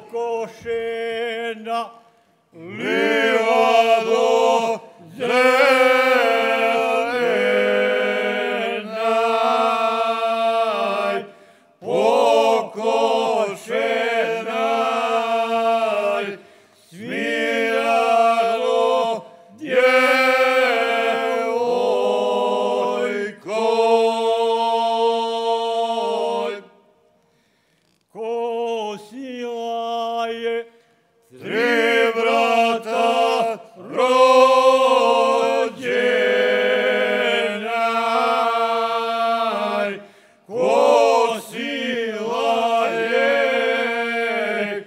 okošena livado zelenaj, pokošenaj, smiljano djevojko. Kosila je tri brata rođenaj, kosila je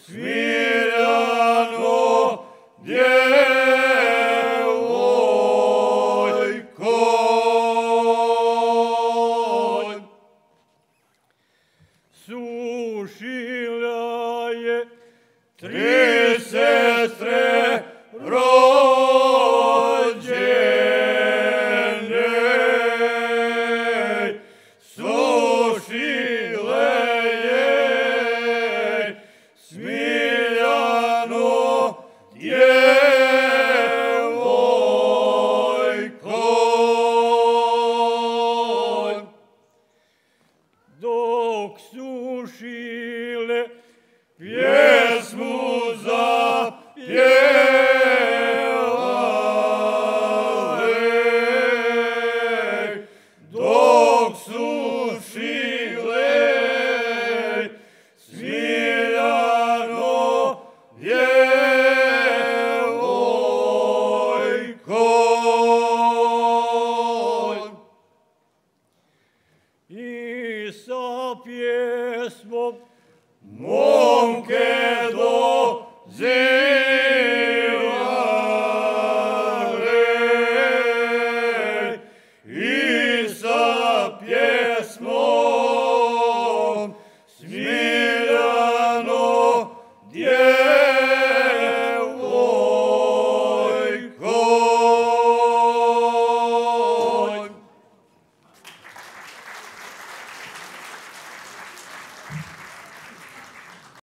smiljano djevojko. Sušila je tri sestre rođene, sušile je smiljano djevojko. Dok sušile pjesmu zapjevale, dok sušile smiljano djevojko. I sa pjesmom momke do zemlje